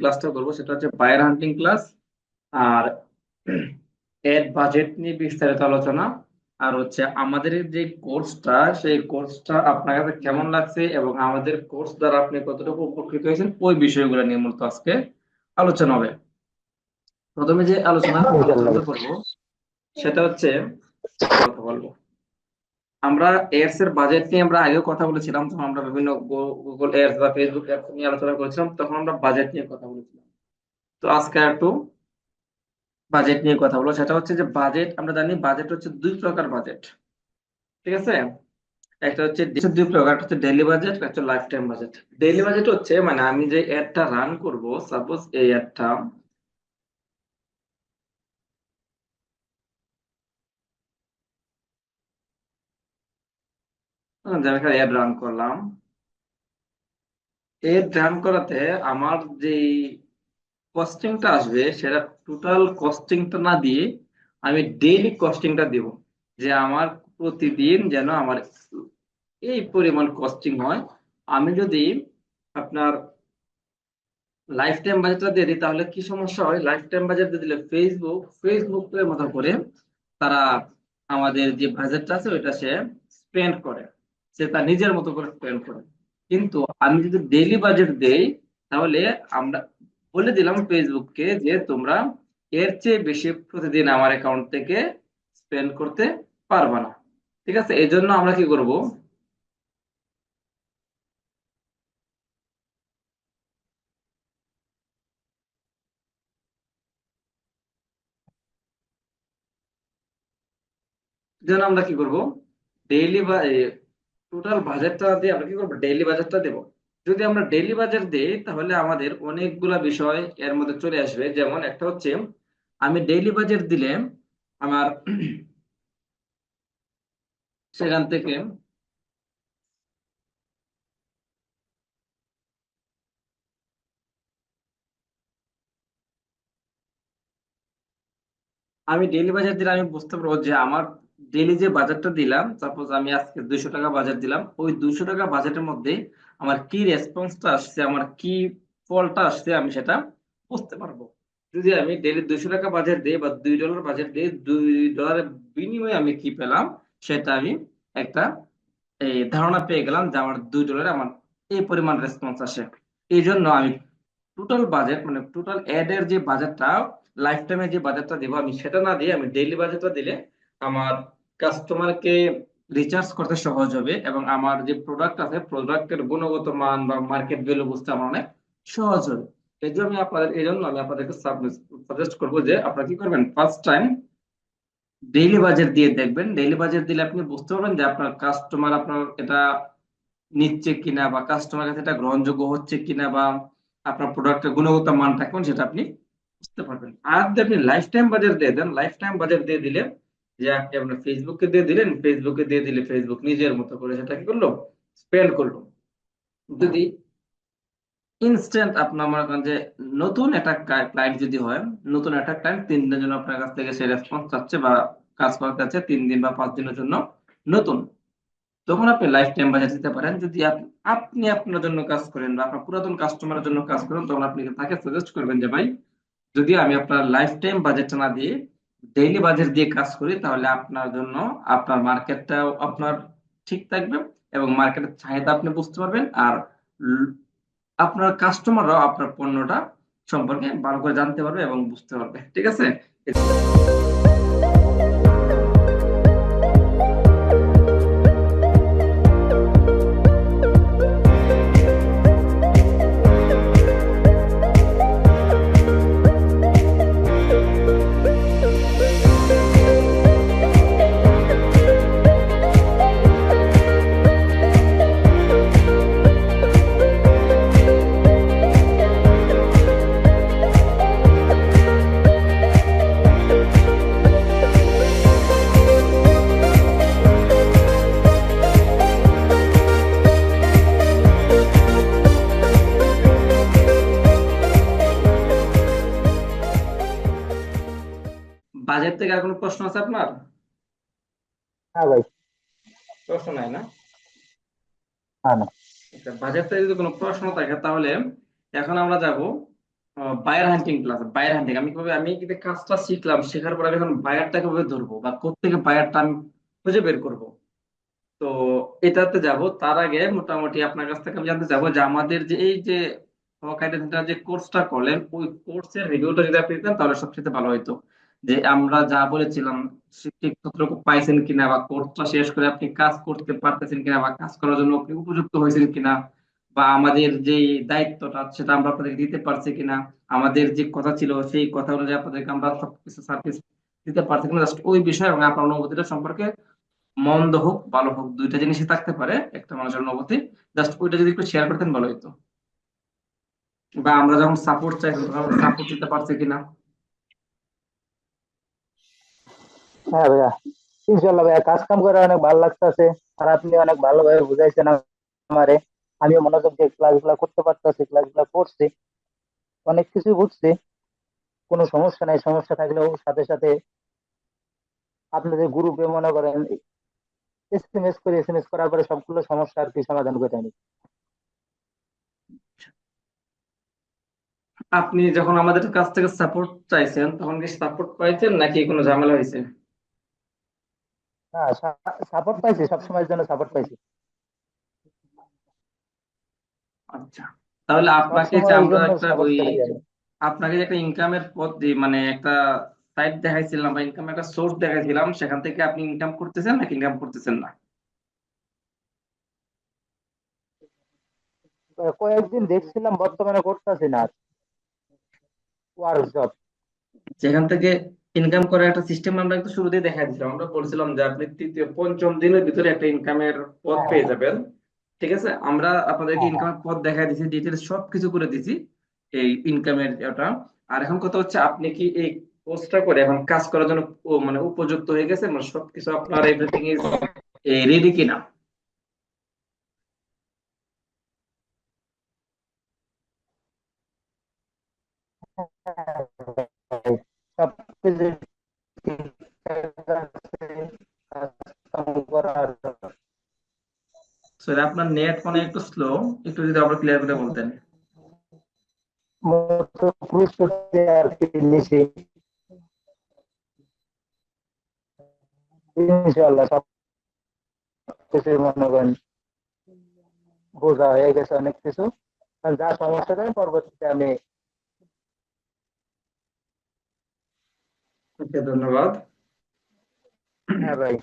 ক্লাসটা করবো সেটা হচ্ছে বায়ার হান্টিং ক্লাস। আর এর বাজেট নিয়ে বিস্তারিত আলোচনা। আর হচ্ছে আমাদের যে কোর্সটা, সেই কোর্সটা আপনার কাছে কেমন লাগছে এবং আমাদের কোর্স দ্বারা আপনি কতটুকু উপকৃত হয়েছেন, ওই বিষয়গুলো নিয়ে মূলত আজকে আলোচনা হবে। প্রথমে যে ইনশাল্লাহ আলোচনাটা ভাই। করব সেটা হচ্ছে, কথা বলবো আমরা এডস এর বাজেট নিয়ে আমরা আগেও কথা বলেছিলাম, তখন আমরা বিভিন্ন গুগল এডস বা ফেসবুক এডস নিয়ে আলোচনা করেছিলাম, তখন আমরা বাজেট নিয়ে কথা বলেছিলাম। তো আজকে একটু বাজেট নিয়ে কথা বলবো। সেটা হচ্ছে যে বাজেট, আমরা জানি বাজেট হচ্ছে দুই প্রকার বাজেট, ঠিক আছে? একটা হচ্ছে দুই প্রকার, একটা হচ্ছে ডেইলি বাজেট, একটা হচ্ছে life time budget. Daily budget হচ্ছে মানে আমি যে অ্যাডটা রান করব, সাপোজ এই অ্যাডটা, আমি একটা অ্যাড রান করলাম, এড রান করাতে আমার যে কস্টিংটা আসবে সেটা টোটাল কস্টিংটা না দিয়ে আমি ডেইলি কস্টিংটা দিব, যে আমার প্রতিদিন যেন আমার এই পরিমাণ কস্টিং হয়। আমি যদি আপনার লাইফ টাইম বাজেটটা দিয়ে দিই তাহলে কি সমস্যা হয়, লাইফ টাইম বাজেট দিয়ে দিলে ফেসবুকের মতো করে তারা আমাদের যে বাজেটটা আছে ওইটা সে স্পেন্ড করে, সে তার নিজের মতো করে স্পেন্ড করে। কিন্তু আমি যদি ডেইলি বাজেট দেই তাহলে আমরা বলে দিলাম ফেসবুককে যে তোমরা এর চেয়ে বেশি প্রতিদিন আমার অ্যাকাউন্ট থেকে স্পেন্ড করতে পারবে না। ঠিক আছে, এই জন্য আমরা কি করব, যেন আমরা কি করব, ডেইলি বা টোটাল বাজেটটা দিয়ে আমরা কি করবো, ডেইলি বাজেটটা দেব। যদি আমরা ডেইলি বাজেট দিই তাহলে আমাদের অনেকগুলা বিষয় এর মধ্যে চলে আসবে। যেমন একটা হচ্ছে, আমি ডেইলি বাজেট দিলে আমার সেখান থেকে আমি ডেইলি বাজেট দিলে আমি বুঝতে পারবো যে আমার ডেইলি যে বাজেটটা দিলাম, সাপোজ আমি আজকে 200 টাকা বাজেট দিলাম, ওই 200 টাকা বাজেটের মধ্যে আমার কি রেসপন্সটা আসছে, আমার কি ফলটা আসছে, আমি সেটা বুঝতে পারবো। যদি আমি ডেইলি 200 টাকা বাজেট দিই বা $2 বাজেট দিই, $2 বিনিময়ে আমি কি পেলাম সেটা আমি একটা এই ধারণা পেয়ে গেলাম যে আমার $2 আমার এই পরিমাণ রেসপন্স আসে। এই জন্য আমি টোটাল বাজেট মানে টোটাল অ্যাড এর যে বাজেটটা, লাইফ টাইমের যে বাজেটটা দেবো, আমি সেটা না দিয়ে আমি ডেইলি বাজেটটা দিলে আমার কাস্টমারকে রিচার্জ করতে সহজ হবে এবং আমার যে প্রোডাক্ট আছে প্রোডাক্টের গুণগত মান বা মার্কেট ভ্যালু বুঝতে আমার অনেক সহজ হবে। এই জন্য আমি আপনাদেরকে সাজেস্ট করবো যে আপনারা কি করবেন, ফার্স্ট টাইম ডেইলি বাজেট দিয়ে দেখবেন। ডেইলি বাজেট দিলে আপনি বুঝতে পারবেন যে আপনার কাস্টমার আপনার এটা নিচ্ছে কিনা, বা কাস্টমার কাছে এটা গ্রহণযোগ্য হচ্ছে কিনা, বা আপনার প্রোডাক্টের গুণগত মানটা কেমন সেটা আপনি বুঝতে পারবেন। আর যদি আপনি লাইফ টাইম বাজেট দিয়ে দেন, লাইফ টাইম বাজেট দিয়ে দিলে যে আপনি আপনার ফেসবুককে দিয়ে দিলেন, ফেসবুকে দিয়ে দিলে ফেসবুক নিজের মতো করে সেটা কি করলো, স্পেন্ড করলো। যদি ইনস্ট্যান্ট আপনার মনে করেন যে নতুন একটা ক্লায়েন্ট যদি হয়, নতুন একটা ক্লায়েন্ট 3 দিনের জন্য আপনার কাছ থেকে সে রেসপন্স চাচ্ছে বা কাজ করতে চাচ্ছে 3 দিন বা 5 দিনের জন্য নতুন, তখন আপনি লাইফ টাইম বাজেট দিতে পারেন। যদি আপনি আপনার জন্য কাজ করেন বা আপনার পুরাতন কাস্টমারের জন্য কাজ করেন, তখন আপনি তাকে সাজেস্ট করবেন যে ভাই, যদি আমি আপনার লাইফ টাইম বাজেটটা না দিয়ে ডেইলি বাজেট দিয়ে কাজ করি তাহলে আপনার জন্য আপনার মার্কেটটাও আপনার ঠিক থাকবে এবং মার্কেটের চাহিদা আপনি বুঝতে পারবেন। আর ল- আপনার কাস্টমাররাও আপনার পণ্যটা সম্পর্কে ভালো করে জানতে পারবে এবং বুঝতে পারবে। ঠিক আছে, বাজেট থেকে আর কোনো প্রশ্ন আছে আপনার? হ্যাঁ ভাই। প্রশ্ন নাই না? হ্যাঁ না। আচ্ছা, বাজেট থেকে যদি কোনো প্রশ্ন থাকে তাহলে এখন আমরা যাব বায়ার হান্টিং ক্লাস, বায়ার হান্টিং আমি কিভাবে, আমি কিন্তু কাজটা শিখলাম, শেখার পর আমি এখন বায়ারটা কিভাবে ধরবো বা কোত্থেকে বায়ারটা আমি খুঁজে বের করব। তো এটাতে যাব, তার আগে মোটামুটি আপনার কাছ থেকে আমি জানতে চাবো যে আমাদের যে এই যে হকাইডে সেন্টার যে কোর্সটা করলেন, ওই কোর্সের রিভিউটা যদি আপনি দিতেন তাহলে সবচেয়ে ভালো হতো। যে আমরা যা বলেছিলাম ঠিক ততটুকু পাইছেন কিনা, বা কোর্সটা শেষ করে আপনি কাজ করতে পারতেছেন কিনা, বা কাজ করার জন্য আপনি উপযুক্ত হয়েছেন কিনা, বা আমাদের যে দায়িত্বটা সেটা আমরা আপনাদেরকে দিতে পারছি কিনা, আমাদের যে কথা ছিল সেই কথা অনুযায়ী আপনাদেরকে আমরা সবকিছু সার্ভিস দিতে পারছি কিনা, জাস্ট ওই বিষয় এবং আপনার অনুভূতিটা সম্পর্কে, মন্দ হোক ভালো হোক দুইটা জিনিসই থাকতে পারে একটা মানুষের অনুভূতি, জাস্ট ওইটা যদি একটু শেয়ার করতেন ভালো হতো। বা আমরা যখন সাপোর্ট চাইছিলাম তখন আমরা সাপোর্ট দিতে পারছি কিনা। হ্যাঁ ভাইয়া, ইনশাল্লাহ ভাইয়া, কাজ কাম করে অনেক ভালো লাগতেছে। আর আপনি অনেক ভালোভাবে বুঝাইছেন আমারে। আমিও মনোযোগ দিয়ে ক্লাস গুলা করতে পারতেছি, ক্লাস গুলা করছি, অনেক কিছু বুঝছি। কোনো সমস্যা নাই, সমস্যা থাকলেও সাথে সাথে আপনাদের গ্রুপে মনে করেন এসএমএস করার পরে সবগুলো সমস্যা আর কি সমাধান করে নি। আপনি যখন আমাদের কাছ থেকে সাপোর্ট চাইছেন তখন কি সাপোর্ট পাইছেন নাকি কোনো ঝামেলা হয়েছে? না, সাপোর্ট পাইছি, সবসময়ের জন্য সাপোর্ট পাইছি। আচ্ছা, তাহলে সব আপনাকে যে সময়ের আমরা জন্য একটা সাপোর্ট ওই, পাইছি আমি। আপনাকে যে একটা ইনকামের পথ দিই মানে একটা সাইট দেখাইছিলাম বা ইনকামের একটা সোর্স দেখাইছিলাম, সেখান থেকে আপনি ইনকাম করতেছেন নাকি ইনকাম করতেছেন না? কয়েকদিন দেখছিলাম, বর্তমানে করতেছি না ওয়ার্ক জব। যেখান থেকে ইনকাম করার একটা সিস্টেম আমরা একটু শুরুতেই দেখা দিয়েছিলাম, আমরা বলছিলাম যে আপনি তৃতীয় পঞ্চম দিনের ভিতরে একটা ইনকামের পথ হ্যাঁ পেয়ে যাবেন। ঠিক আছে, আমরা আপনাদেরকে হ্যাঁ হ্যাঁ। ইনকামের পথ দেখা দিয়েছি, ডিটেলস সবকিছু করে দিয়েছি এই ইনকামের এটা। আর এখন কথা হচ্ছে আপনি কি এই কোর্সটা করে এখন কাজ করার জন্য মানে উপযুক্ত হয়ে গেছে, মানে সবকিছু আপনার এভরিথিং ইজ রেডি কিনা? হ্যাঁ, সবকিছু ঠিকঠাক আছে, কাজ কাম করার সো আপনার নেট মানে একটু স্লো, একটু যদি আবার ক্লিয়ার করে বলতেন। মতো প্রস্তুতি আর কি নিছি। ইনশাল্লাহ সব কিছু মনে করেন বোঝা হয়ে গেছে অনেক কিছু। আর যা সমস্যা থাকে পরবর্তীতে আমি। ওকে, ধন্যবাদ। হ্যাঁ ভাই,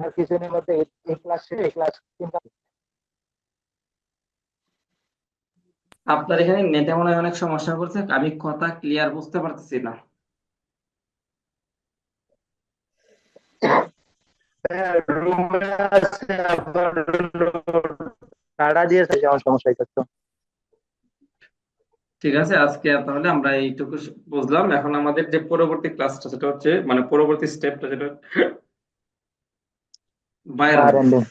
আর কিছুদিনের মধ্যে এই ক্লাস শেষ, এই ক্লাস তিনটা। আপনার এখানে নেটে মনে হয় অনেক সমস্যা করছে, আমি কথা ক্লিয়ার বুঝতে পারতেছি না। রুমে আছে আবার কাটা দিয়েছে, যেমন সমস্যা হইতেছে। ঠিক আছে, আজকে তাহলে আমরা এইটুকু বুঝলাম। এখন আমাদের যে পরবর্তী ক্লাসটা সেটা হচ্ছে মানে পরবর্তী স্টেপটা যেটা বায়ার আর হান্ট। এন্ডিং।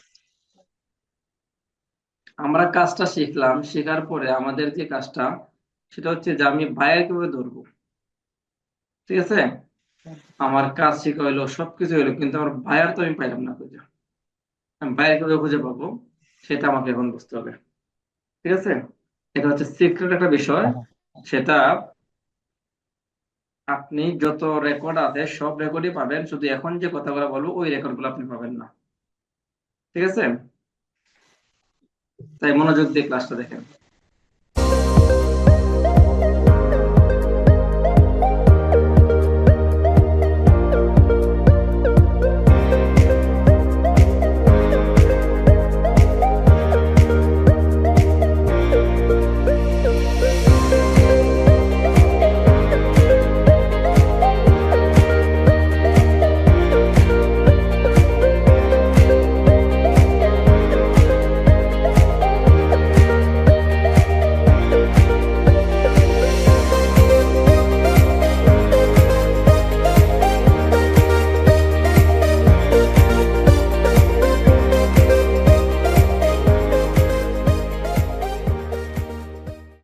আমরা কাজটা শিখলাম, শেখার পরে আমাদের যে কাজটা সেটা হচ্ছে যে আমি বায়ার কিভাবে ধরবো। ঠিক আছে, আমার কাজ শেখা হইলো, সবকিছু হইলো, কিন্তু আমার বায়ার তো আমি পাইলাম না খুঁজে। আমি বায়ার কিভাবে খুঁজে পাবো সেটা আমাকে এখন বুঝতে হবে। ঠিক আছে, এটা হচ্ছে সিক্রেট একটা বিষয়। সেটা আপনি যত রেকর্ড আছে সব রেকর্ডই পাবেন, শুধু এখন যে কথাগুলো বলবো ওই রেকর্ড গুলো আপনি পাবেন না। ঠিক আছে, তাই মনোযোগ দিয়ে ক্লাসটা দেখেন।